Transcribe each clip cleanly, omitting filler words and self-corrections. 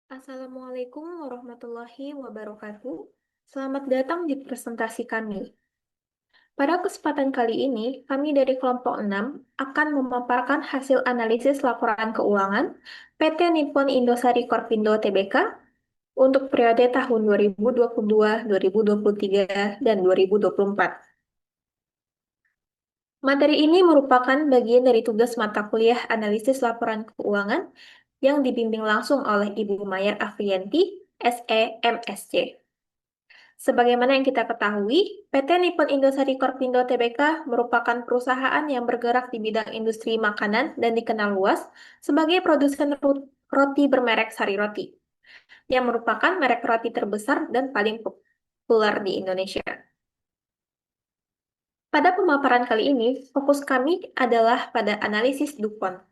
Assalamualaikum warahmatullahi wabarakatuh. Selamat datang di presentasi kami. Pada kesempatan kali ini, kami dari kelompok 6 akan memaparkan hasil analisis laporan keuangan PT Nippon Indosari Korpindo Tbk untuk periode tahun 2022, 2023, dan 2024. Materi ini merupakan bagian dari tugas mata kuliah analisis laporan keuangan yang dibimbing langsung oleh Ibu Mayar Afriyanti, SE, MSc. Sebagaimana yang kita ketahui, PT Nippon Indosari Korpindo Tbk merupakan perusahaan yang bergerak di bidang industri makanan dan dikenal luas sebagai produsen roti bermerek Sari Roti, yang merupakan merek roti terbesar dan paling populer di Indonesia. Pada pemaparan kali ini, fokus kami adalah pada analisis DuPont,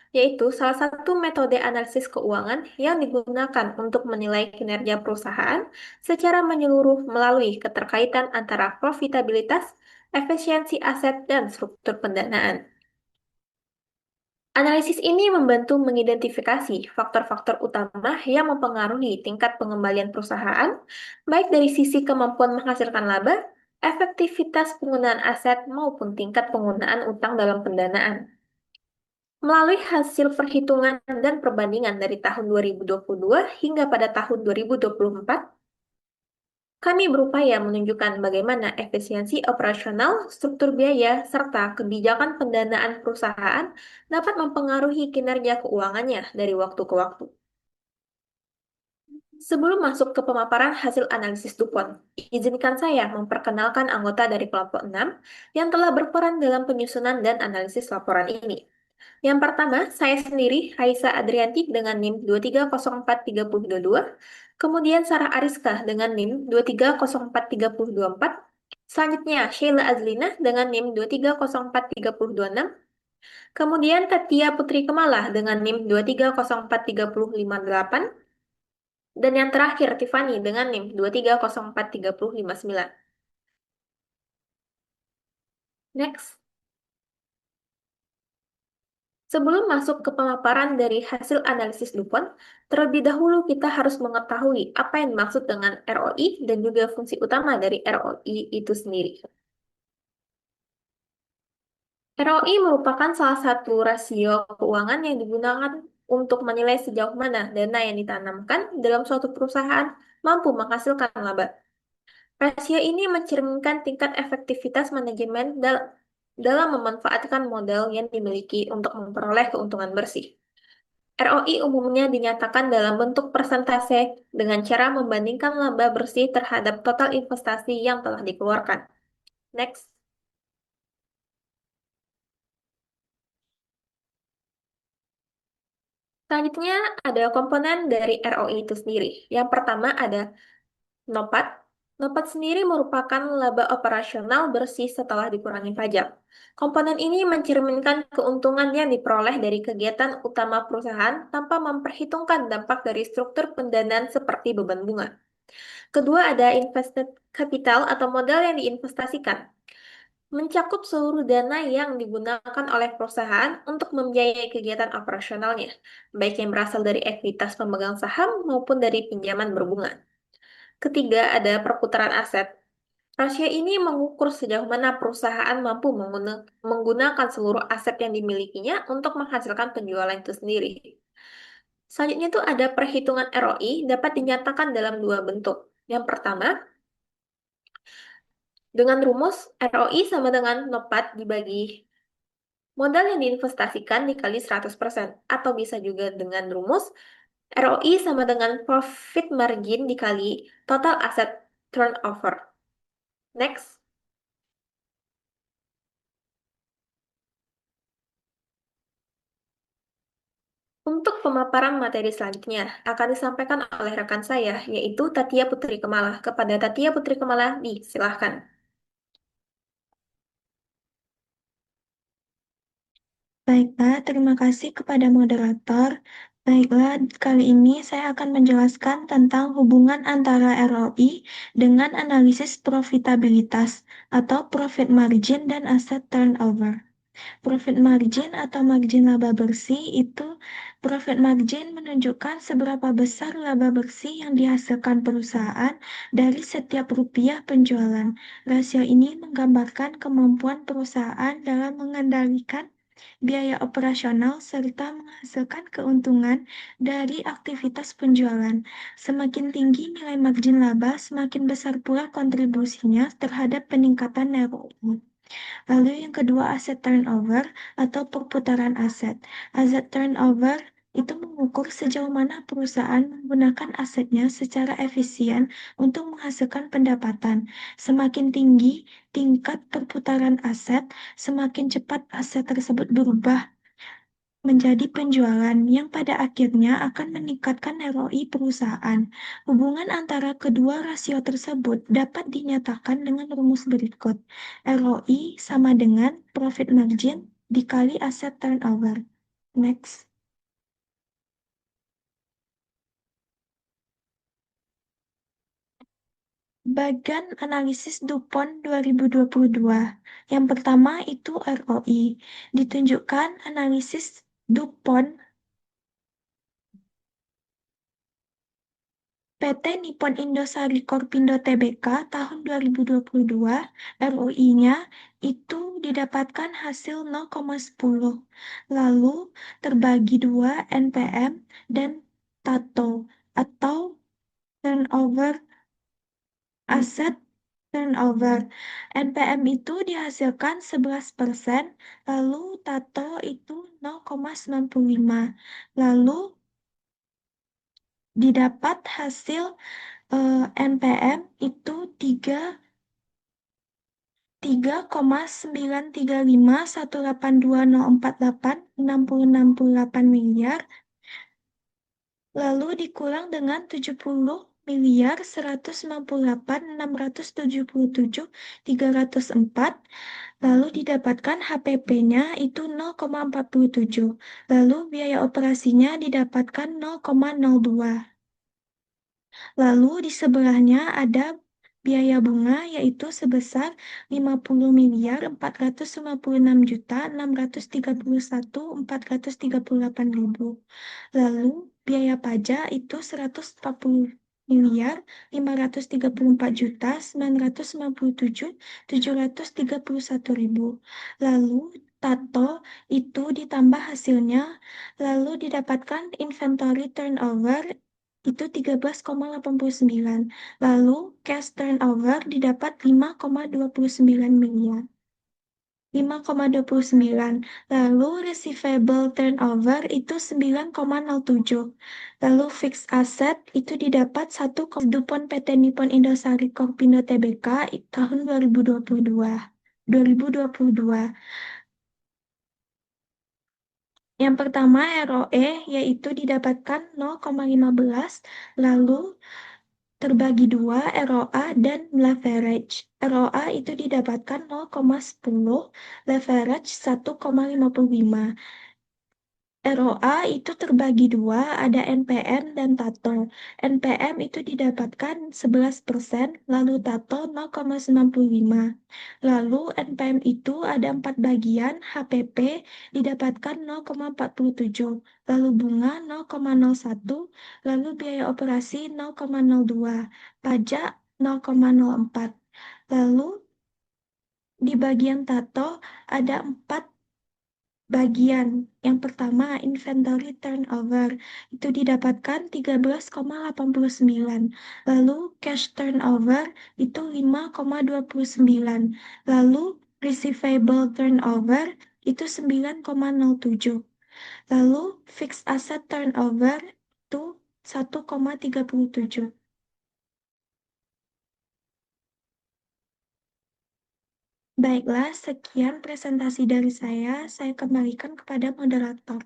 yaitu salah satu metode analisis keuangan yang digunakan untuk menilai kinerja perusahaan secara menyeluruh melalui keterkaitan antara profitabilitas, efisiensi aset, dan struktur pendanaan. Analisis ini membantu mengidentifikasi faktor-faktor utama yang mempengaruhi tingkat pengembalian perusahaan, baik dari sisi kemampuan menghasilkan laba, efektivitas penggunaan aset, maupun tingkat penggunaan utang dalam pendanaan. Melalui hasil perhitungan dan perbandingan dari tahun 2022 hingga pada tahun 2024, kami berupaya menunjukkan bagaimana efisiensi operasional, struktur biaya, serta kebijakan pendanaan perusahaan dapat mempengaruhi kinerja keuangannya dari waktu ke waktu. Sebelum masuk ke pemaparan hasil analisis DuPont, izinkan saya memperkenalkan anggota dari kelompok 6 yang telah berperan dalam penyusunan dan analisis laporan ini. Yang pertama, saya sendiri, Raisa Adrianti dengan NIM 2304322, kemudian Sarah Ariska dengan NIM 2304324, selanjutnya Sheila Azlina dengan NIM 2304326, kemudian Tatia Putri Kemalah dengan NIM 2304058, dan yang terakhir Tiffany dengan NIM 2304359. Next. Sebelum masuk ke pemaparan dari hasil analisis DuPont, terlebih dahulu kita harus mengetahui apa yang dimaksud dengan ROI dan juga fungsi utama dari ROI itu sendiri. ROI merupakan salah satu rasio keuangan yang digunakan untuk menilai sejauh mana dana yang ditanamkan dalam suatu perusahaan mampu menghasilkan laba. Rasio ini mencerminkan tingkat efektivitas manajemen dalam memanfaatkan modal yang dimiliki untuk memperoleh keuntungan bersih. ROI umumnya dinyatakan dalam bentuk persentase dengan cara membandingkan laba bersih terhadap total investasi yang telah dikeluarkan. Next. Selanjutnya ada komponen dari ROI itu sendiri. Yang pertama ada NOPAT. NOPAT sendiri merupakan laba operasional bersih setelah dikurangi pajak. Komponen ini mencerminkan keuntungan yang diperoleh dari kegiatan utama perusahaan tanpa memperhitungkan dampak dari struktur pendanaan seperti beban bunga. Kedua ada invested capital atau modal yang diinvestasikan. Mencakup seluruh dana yang digunakan oleh perusahaan untuk membiayai kegiatan operasionalnya, baik yang berasal dari ekuitas pemegang saham maupun dari pinjaman berbunga. Ketiga ada perputaran aset. Rasio ini mengukur sejauh mana perusahaan mampu menggunakan seluruh aset yang dimilikinya untuk menghasilkan penjualan itu sendiri. Selanjutnya itu ada perhitungan ROI dapat dinyatakan dalam dua bentuk. Yang pertama, dengan rumus ROI sama dengan NOPAT dibagi modal yang diinvestasikan dikali 100%, atau bisa juga dengan rumus ROI sama dengan profit margin dikali total asset turnover. Next. Untuk pemaparan materi selanjutnya akan disampaikan oleh rekan saya, yaitu Tatia Putri Kemalah. Kepada Tatia Putri Kemalah, disilahkan. Baiklah, terima kasih kepada moderator. Baiklah, kali ini saya akan menjelaskan tentang hubungan antara ROI dengan analisis profitabilitas atau profit margin dan asset turnover. Profit margin atau margin laba bersih itu Profit margin menunjukkan seberapa besar laba bersih yang dihasilkan perusahaan dari setiap rupiah penjualan. Rasio ini menggambarkan kemampuan perusahaan dalam mengendalikan biaya operasional serta menghasilkan keuntungan dari aktivitas penjualan. Semakin tinggi nilai margin laba, semakin besar pula kontribusinya terhadap peningkatan ROI. Lalu yang kedua, aset turnover atau perputaran aset. Aset turnover itu mengukur sejauh mana perusahaan menggunakan asetnya secara efisien untuk menghasilkan pendapatan. Semakin tinggi tingkat perputaran aset, semakin cepat aset tersebut berubah menjadi penjualan yang pada akhirnya akan meningkatkan ROI perusahaan. Hubungan antara kedua rasio tersebut dapat dinyatakan dengan rumus berikut. ROI sama dengan profit margin dikali aset turnover. Next. Bagan analisis DuPont 2022. Yang pertama itu ROI. Ditunjukkan analisis DuPont PT Nippon Indosari Korpindo Tbk tahun 2022, ROI-nya itu didapatkan hasil 0,10. Lalu terbagi dua NPM dan TATO atau turnover aset turnover. NPM itu dihasilkan 11%, lalu TATO itu 0,95. Lalu didapat hasil NPM itu 3,935182048668 lalu dikurang dengan 70.198.677.304, lalu didapatkan HPP-nya itu 0,47, lalu biaya operasinya didapatkan 0,02. Lalu di sebelahnya ada biaya bunga yaitu sebesar 50.456.631.438.000. Lalu biaya pajak itu 140.534.997.731.000. Lalu tato itu ditambah hasilnya, lalu didapatkan inventory turnover itu 13,89. Lalu cash turnover didapat 5,29 miliar. 5,29. Lalu receivable turnover itu 9,07. Lalu fixed asset itu didapat 1, DuPont PT Nippon Indosari Korpindo Tbk tahun 2022. 2022. Yang pertama ROE yaitu didapatkan 0,15, lalu terbagi dua ROA dan leverage. ROA itu didapatkan 0,10, leverage 1,55. ROA itu terbagi dua, ada NPM dan TATO. NPM itu didapatkan 11%, lalu TATO 0,95. Lalu NPM itu ada 4 bagian, HPP didapatkan 0,47, lalu bunga 0,01, lalu biaya operasi 0,02, pajak 0,04. Lalu di bagian TATO ada 4 bagian. Yang pertama, inventory turnover itu didapatkan 13,89. Lalu cash turnover itu 5,29. Lalu receivable turnover itu 9,07. Lalu fixed asset turnover itu 1,37. Baiklah, sekian presentasi dari saya. Saya kembalikan kepada moderator.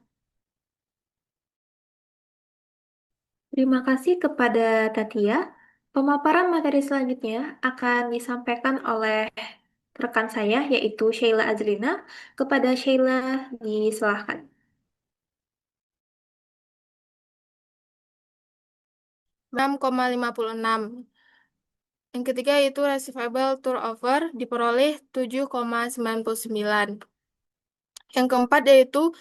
Terima kasih kepada Tatia. Pemaparan materi selanjutnya akan disampaikan oleh rekan saya, yaitu Sheila Azlina. Kepada Sheila, disilahkan. 6,56. Yang ketiga itu receivable turnover diperoleh 7,99. Yang keempat yaitu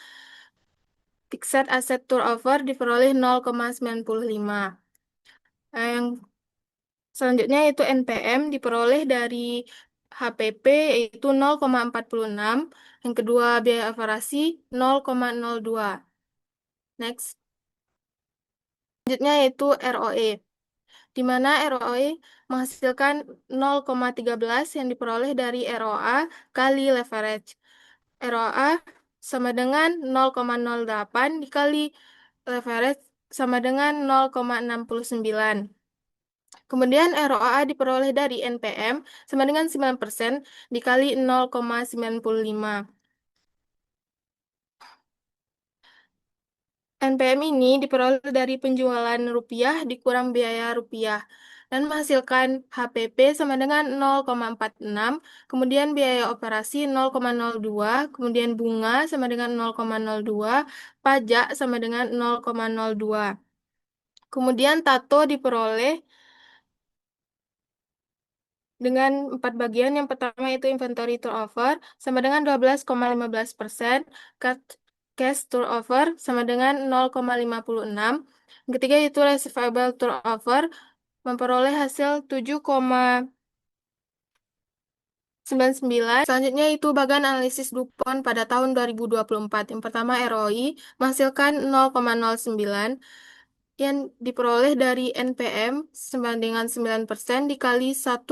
Fixed asset turnover diperoleh 0,95. Yang selanjutnya itu NPM diperoleh dari HPP yaitu 0,46. Yang kedua biaya operasi 0,02. Next. Selanjutnya yaitu ROE, di mana ROE menghasilkan 0,13 yang diperoleh dari ROA kali leverage. ROA sama dengan 0,08 dikali leverage sama dengan 0,69. Kemudian ROA diperoleh dari NPM sama dengan 9% dikali 0,95. NPM ini diperoleh dari penjualan rupiah dikurang biaya rupiah dan menghasilkan HPP sama dengan 0,46, kemudian biaya operasi 0,02, kemudian bunga sama dengan 0,02, pajak sama dengan 0,02. Kemudian tato diperoleh dengan 4 bagian. Yang pertama itu inventory turnover sama dengan 12,15%, cash turnover sama dengan 0,56. Yang ketiga itu receivable turnover memperoleh hasil 7,99. Selanjutnya itu bagian analisis DuPont pada tahun 2024. Yang pertama ROI menghasilkan 0,09 yang diperoleh dari NPM sama dengan 9% dikali 1,02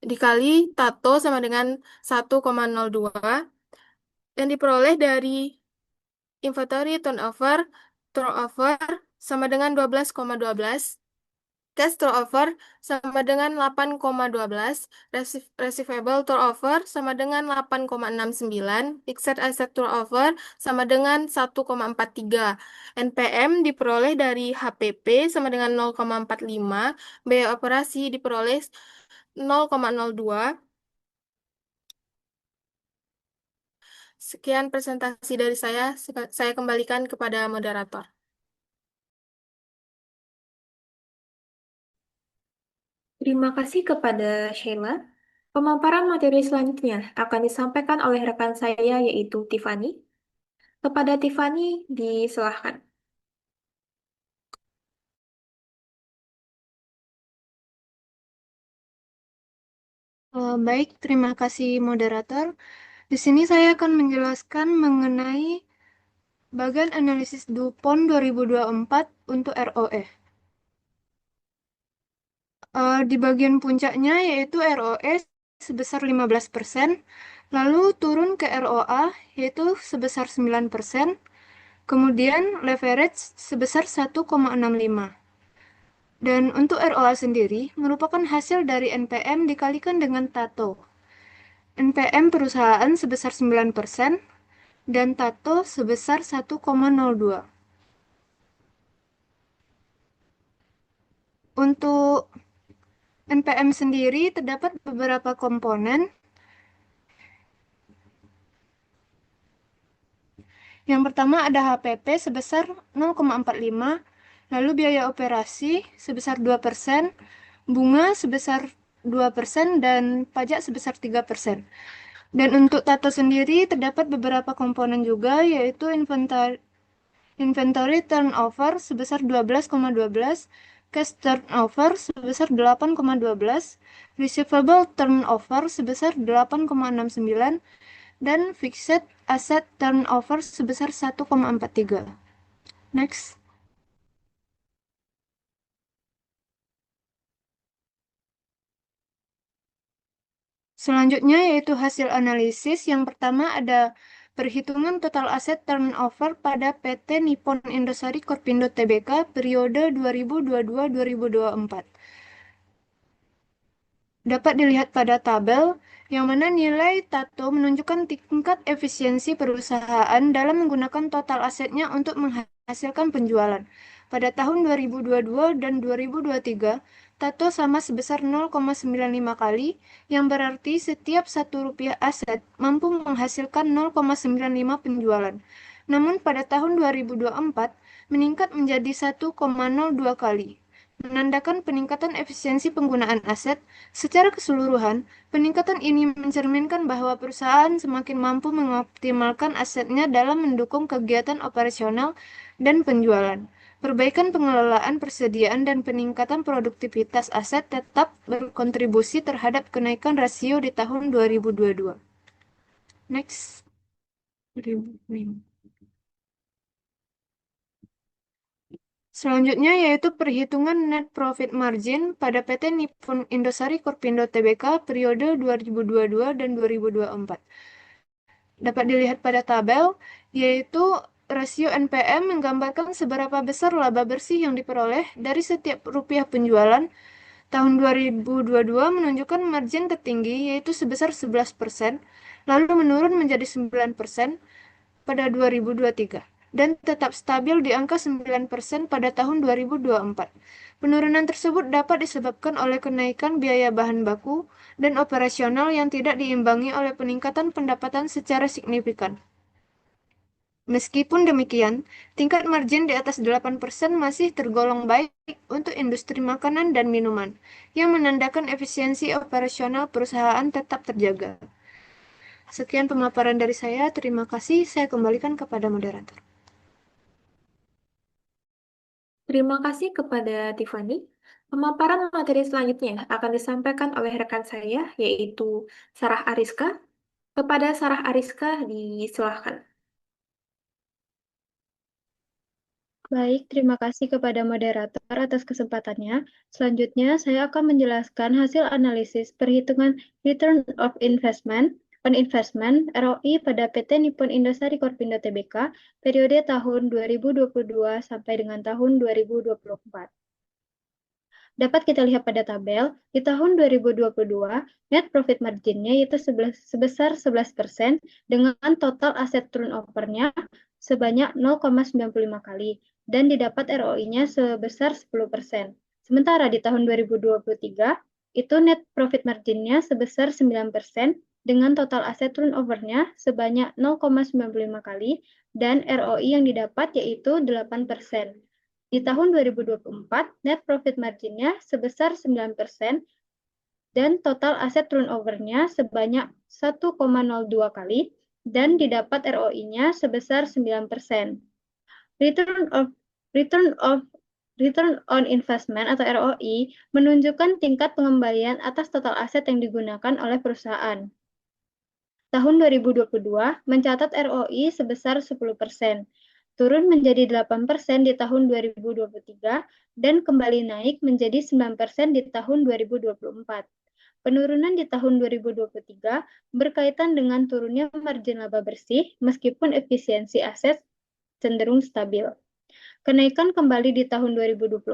dikali tato sama dengan 1,02 yang diperoleh dari inventory turnover sama dengan 12,12, cash turnover sama dengan 8,12, receivable turnover sama dengan 8,69, fixed asset turnover sama dengan 1,43. NPM diperoleh dari HPP sama dengan 0,45, biaya operasi diperoleh 0,02. Sekian presentasi dari saya. Saya kembalikan kepada moderator. Terima kasih kepada Sheila. Pemaparan materi selanjutnya akan disampaikan oleh rekan saya yaitu Tiffany. Kepada Tiffany, disilahkan. Baik, terima kasih moderator. Di sini saya akan menjelaskan mengenai bagian analisis DuPont 2024 untuk ROE. Di bagian puncaknya yaitu ROE sebesar 15%, lalu turun ke ROA yaitu sebesar 9%, kemudian leverage sebesar 1,65. Dan untuk ROA sendiri merupakan hasil dari NPM dikalikan dengan tato. NPM perusahaan sebesar 9% dan tato sebesar 1,02. Untuk NPM sendiri terdapat beberapa komponen. Yang pertama ada HPP sebesar 0,45, lalu biaya operasi sebesar 2%, bunga sebesar 2%, dan pajak sebesar 3%. Dan untuk tato sendiri terdapat beberapa komponen juga, yaitu inventory turnover sebesar 12,12, cash turnover sebesar 8,12, receivable turnover sebesar 8,69, dan fixed asset turnover sebesar 1,43. Next. Selanjutnya yaitu hasil analisis. Yang pertama ada perhitungan total aset turnover pada PT Nippon Indosari Korpindo Tbk periode 2022-2024. Dapat dilihat pada tabel, yang mana nilai tato menunjukkan tingkat efisiensi perusahaan dalam menggunakan total asetnya untuk menghasilkan penjualan. Pada tahun 2022 dan 2023, tato sama sebesar 0,95 kali, yang berarti setiap Rp1 aset mampu menghasilkan 0,95 penjualan. Namun pada tahun 2024 meningkat menjadi 1,02 kali. menandakan peningkatan efisiensi penggunaan aset. Secara keseluruhan, peningkatan ini mencerminkan bahwa perusahaan semakin mampu mengoptimalkan asetnya dalam mendukung kegiatan operasional dan penjualan. Perbaikan pengelolaan persediaan dan peningkatan produktivitas aset tetap berkontribusi terhadap kenaikan rasio di tahun 2022. Next. 2005. Selanjutnya yaitu perhitungan net profit margin pada PT Nippon Indosari Korpindo Tbk periode 2022 dan 2024. Dapat dilihat pada tabel, yaitu rasio NPM menggambarkan seberapa besar laba bersih yang diperoleh dari setiap rupiah penjualan. Tahun 2022 menunjukkan margin tertinggi yaitu sebesar 11%, lalu menurun menjadi 9% pada 2023 dan tetap stabil di angka 9% pada tahun 2024. Penurunan tersebut dapat disebabkan oleh kenaikan biaya bahan baku dan operasional yang tidak diimbangi oleh peningkatan pendapatan secara signifikan. Meskipun demikian, tingkat margin di atas 8% masih tergolong baik untuk industri makanan dan minuman, yang menandakan efisiensi operasional perusahaan tetap terjaga. Sekian pemaparan dari saya, terima kasih. Saya kembalikan kepada moderator. Terima kasih kepada Tiffany. Pemaparan materi selanjutnya akan disampaikan oleh rekan saya, yaitu Sarah Ariska. Kepada Sarah Ariska, disilahkan. Baik, terima kasih kepada moderator atas kesempatannya. Selanjutnya, saya akan menjelaskan hasil analisis perhitungan Return of Investment on Investment ROI pada PT Nippon Indosari Korpindo Tbk periode tahun 2022 sampai dengan tahun 2024. Dapat kita lihat pada tabel, di tahun 2022, net profit margin-nya yaitu sebesar 11% dengan total aset turnover-nya sebanyak 0,95 kali dan didapat ROI-nya sebesar 10%. Sementara di tahun 2023, itu net profit margin-nya sebesar 9% dengan total aset turnover-nya sebanyak 0,95 kali dan ROI yang didapat yaitu 8%. Di tahun 2024, net profit margin-nya sebesar 9% dan total aset turnover-nya sebanyak 1,02 kali dan didapat ROI-nya sebesar 9%. Return on investment atau ROI menunjukkan tingkat pengembalian atas total aset yang digunakan oleh perusahaan. Tahun 2022 mencatat ROI sebesar 10%, turun menjadi 8% di tahun 2023 dan kembali naik menjadi 9% di tahun 2024. Penurunan di tahun 2023 berkaitan dengan turunnya margin laba bersih meskipun efisiensi aset cenderung stabil. Kenaikan kembali di tahun 2024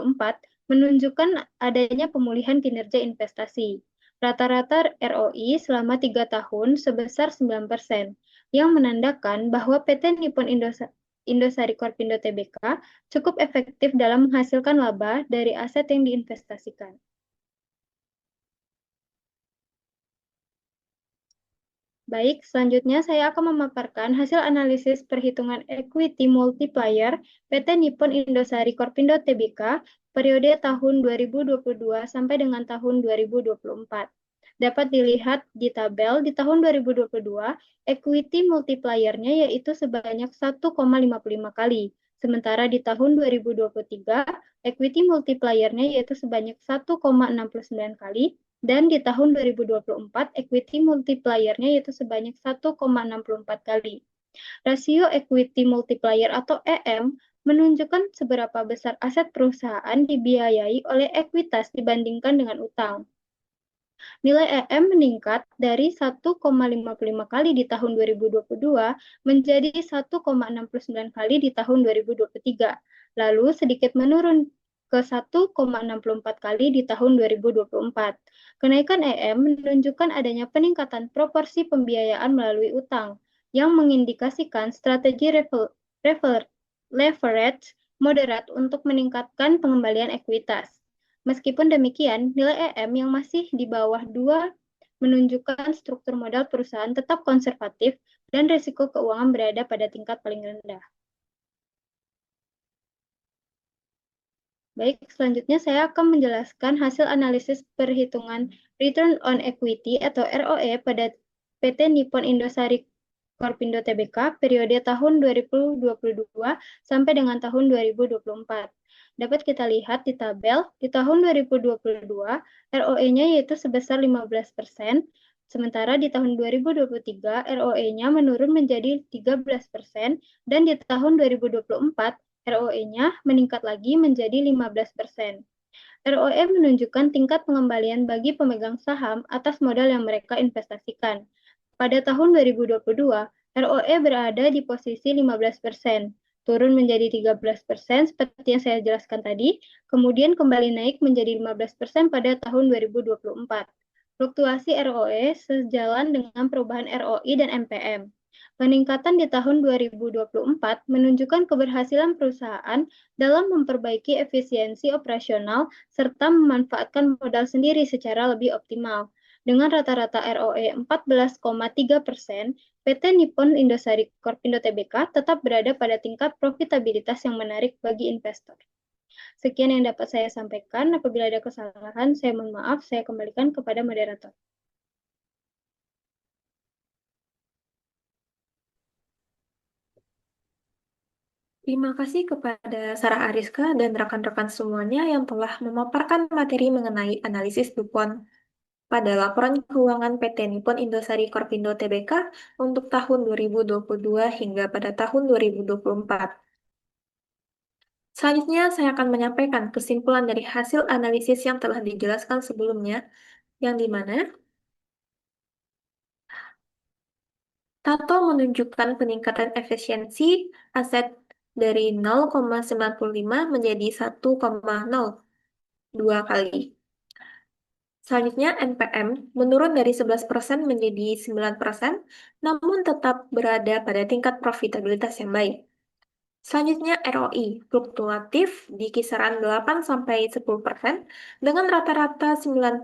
menunjukkan adanya pemulihan kinerja investasi. Rata-rata ROI selama 3 tahun sebesar 9%, yang menandakan bahwa PT Nippon Indosari Korpindo Tbk cukup efektif dalam menghasilkan laba dari aset yang diinvestasikan. Baik, selanjutnya saya akan memaparkan hasil analisis perhitungan equity multiplier PT Nippon Indosari Korpindo Tbk periode tahun 2022 sampai dengan tahun 2024. Dapat dilihat di tabel di tahun 2022, equity multiplier-nya yaitu sebanyak 1,55 kali. Sementara di tahun 2023, equity multiplier-nya yaitu sebanyak 1,69 kali. Dan di tahun 2024, equity multiplier-nya yaitu sebanyak 1,64 kali. Rasio equity multiplier atau EM menunjukkan seberapa besar aset perusahaan dibiayai oleh ekuitas dibandingkan dengan utang. Nilai EM meningkat dari 1,55 kali di tahun 2022 menjadi 1,69 kali di tahun 2023, lalu sedikit menurun ke 1,64 kali di tahun 2024. Kenaikan EM menunjukkan adanya peningkatan proporsi pembiayaan melalui utang, yang mengindikasikan strategi leverage moderat untuk meningkatkan pengembalian ekuitas. Meskipun demikian, nilai EM yang masih di bawah 2 menunjukkan struktur modal perusahaan tetap konservatif dan risiko keuangan berada pada tingkat paling rendah. Baik, selanjutnya saya akan menjelaskan hasil analisis perhitungan Return on Equity atau ROE pada PT Nippon Indosari Korpindo Tbk periode tahun 2022 sampai dengan tahun 2024. Dapat kita lihat di tabel, di tahun 2022 ROE-nya yaitu sebesar 15%, sementara di tahun 2023 ROE-nya menurun menjadi 13%, dan di tahun 2024 ROE-nya meningkat lagi menjadi 15%. ROE menunjukkan tingkat pengembalian bagi pemegang saham atas modal yang mereka investasikan. Pada tahun 2022, ROE berada di posisi 15%, turun menjadi 13% seperti yang saya jelaskan tadi, kemudian kembali naik menjadi 15% pada tahun 2024. Fluktuasi ROE sejalan dengan perubahan ROI dan MPM. Peningkatan di tahun 2024 menunjukkan keberhasilan perusahaan dalam memperbaiki efisiensi operasional serta memanfaatkan modal sendiri secara lebih optimal. Dengan rata-rata ROE 14,3%, PT Nippon Indosari Korpindo Tbk tetap berada pada tingkat profitabilitas yang menarik bagi investor. Sekian yang dapat saya sampaikan. Apabila ada kesalahan, saya mohon maaf. Saya kembalikan kepada moderator. Terima kasih kepada Sarah Ariska dan rekan-rekan semuanya yang telah memaparkan materi mengenai analisis DuPont pada laporan keuangan PT Nippon Indosari Korpindo Tbk untuk tahun 2022 hingga pada tahun 2024. Selanjutnya, saya akan menyampaikan kesimpulan dari hasil analisis yang telah dijelaskan sebelumnya, yang di mana Tato menunjukkan peningkatan efisiensi aset dari 0,95 menjadi 1,02 kali. Selanjutnya, NPM menurun dari 11% menjadi 9%, namun tetap berada pada tingkat profitabilitas yang baik. Selanjutnya, ROI fluktuatif di kisaran 8-10% dengan rata-rata 9%,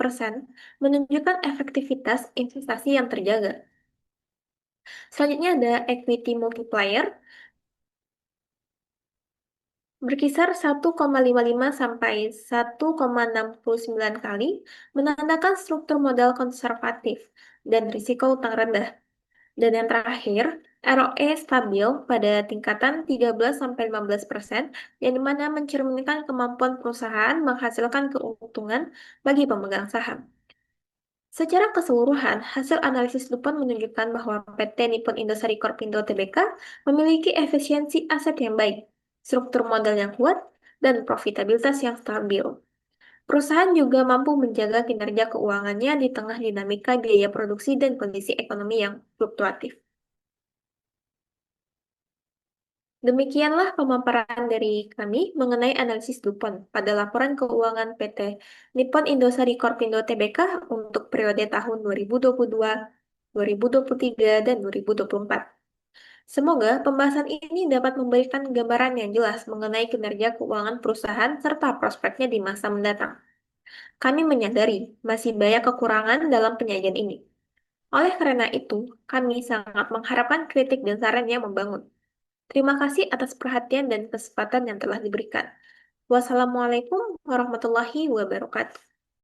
menunjukkan efektivitas investasi yang terjaga. Selanjutnya ada equity multiplier berkisar 1,55 sampai 1,69 kali, menandakan struktur modal konservatif dan risiko utang rendah. Dan yang terakhir, ROE stabil pada tingkatan 13-15%, yang dimana mencerminkan kemampuan perusahaan menghasilkan keuntungan bagi pemegang saham. Secara keseluruhan, hasil analisis DuPont menunjukkan bahwa PT Nippon Indosari Korpindo Tbk memiliki efisiensi aset yang baik, struktur modal yang kuat, dan profitabilitas yang stabil. Perusahaan juga mampu menjaga kinerja keuangannya di tengah dinamika biaya produksi dan kondisi ekonomi yang fluktuatif. Demikianlah pemaparan dari kami mengenai analisis DuPont pada laporan keuangan PT Nippon Indosari Korpindo Tbk untuk periode tahun 2022, 2023, dan 2024. Semoga pembahasan ini dapat memberikan gambaran yang jelas mengenai kinerja keuangan perusahaan serta prospeknya di masa mendatang. Kami menyadari masih banyak kekurangan dalam penyajian ini. Oleh karena itu, kami sangat mengharapkan kritik dan saran yang membangun. Terima kasih atas perhatian dan kesempatan yang telah diberikan. Wassalamualaikum warahmatullahi wabarakatuh.